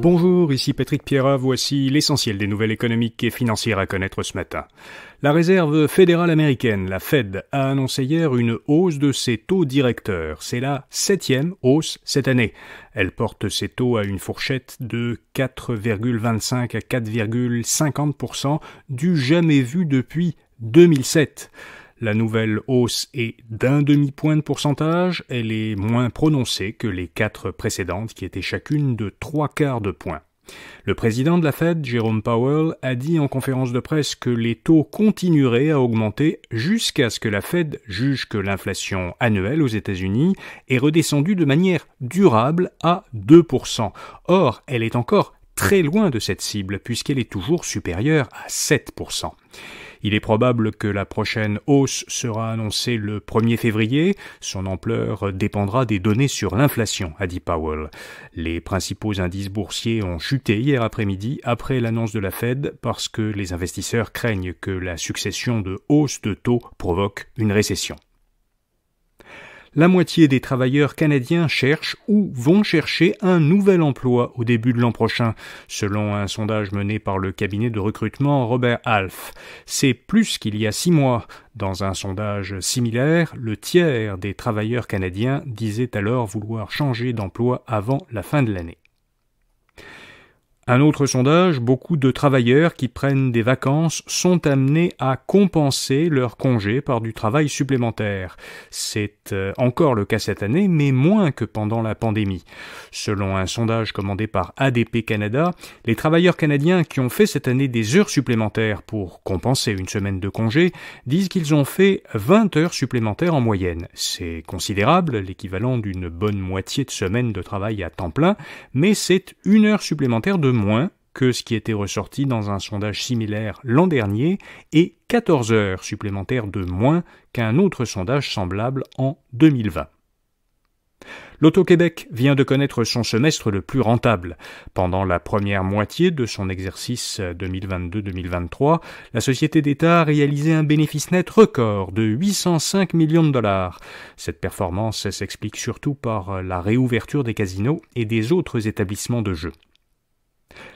Bonjour, ici Patrick Pierrat, voici l'essentiel des nouvelles économiques et financières à connaître ce matin. La Réserve fédérale américaine, la Fed, a annoncé hier une hausse de ses taux directeurs. C'est la 7e hausse cette année. Elle porte ses taux à une fourchette de 4,25 à 4,50%, du jamais vu depuis 2007. La nouvelle hausse est d'un demi-point de pourcentage, elle est moins prononcée que les 4 précédentes qui étaient chacune de 3/4 de point. Le président de la Fed, Jerome Powell, a dit en conférence de presse que les taux continueraient à augmenter jusqu'à ce que la Fed juge que l'inflation annuelle aux États-Unis est redescendue de manière durable à 2%. Or, elle est encore très loin de cette cible puisqu'elle est toujours supérieure à 7%. Il est probable que la prochaine hausse sera annoncée le 1er février. Son ampleur dépendra des données sur l'inflation, a dit Powell. Les principaux indices boursiers ont chuté hier après-midi après l'annonce de la Fed parce que les investisseurs craignent que la succession de hausses de taux provoque une récession. La moitié des travailleurs canadiens cherchent ou vont chercher un nouvel emploi au début de l'an prochain, selon un sondage mené par le cabinet de recrutement Robert Half. C'est plus qu'il y a 6 mois. Dans un sondage similaire, le tiers des travailleurs canadiens disaient alors vouloir changer d'emploi avant la fin de l'année. Un autre sondage, beaucoup de travailleurs qui prennent des vacances sont amenés à compenser leurs congés par du travail supplémentaire. C'est encore le cas cette année, mais moins que pendant la pandémie. Selon un sondage commandé par ADP Canada, les travailleurs canadiens qui ont fait cette année des heures supplémentaires pour compenser une semaine de congé disent qu'ils ont fait 20 heures supplémentaires en moyenne. C'est considérable, l'équivalent d'une bonne moitié de semaine de travail à temps plein, mais c'est 1 heure supplémentaire de moins que ce qui était ressorti dans un sondage similaire l'an dernier et 14 heures supplémentaires de moins qu'un autre sondage semblable en 2020. L'Auto-Québec vient de connaître son semestre le plus rentable. Pendant la première moitié de son exercice 2022-2023, la société d'État a réalisé un bénéfice net record de 805 millions de dollars. Cette performance s'explique surtout par la réouverture des casinos et des autres établissements de jeux.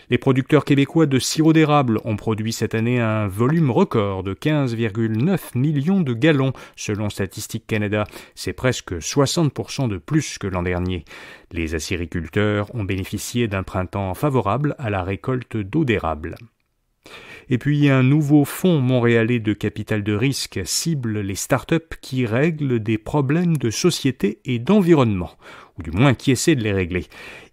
Les producteurs québécois de sirop d'érable ont produit cette année un volume record de 15,9 millions de gallons, selon Statistique Canada. C'est presque 60% de plus que l'an dernier. Les acériculteurs ont bénéficié d'un printemps favorable à la récolte d'eau d'érable. Et puis un nouveau fonds montréalais de capital de risque cible les startups qui règlent des problèmes de société et d'environnement, ou du moins qui essaient de les régler.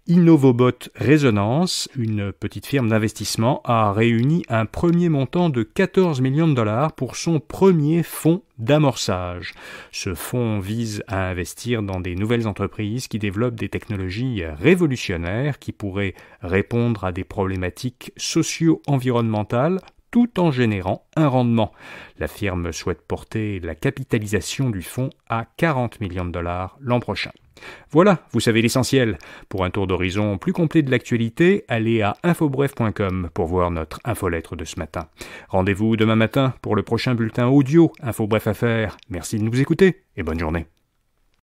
Innovobot Résonance, une petite firme d'investissement, a réuni un premier montant de 14 millions de dollars pour son premier fonds d'amorçage. Ce fonds vise à investir dans des nouvelles entreprises qui développent des technologies révolutionnaires qui pourraient répondre à des problématiques socio-environnementales tout en générant un rendement. La firme souhaite porter la capitalisation du fonds à 40 millions de dollars l'an prochain. Voilà, vous savez l'essentiel. Pour un tour d'horizon plus complet de l'actualité, allez à infobref.com pour voir notre infolettre de ce matin. Rendez-vous demain matin pour le prochain bulletin audio InfoBref Affaires. Merci de nous écouter et bonne journée.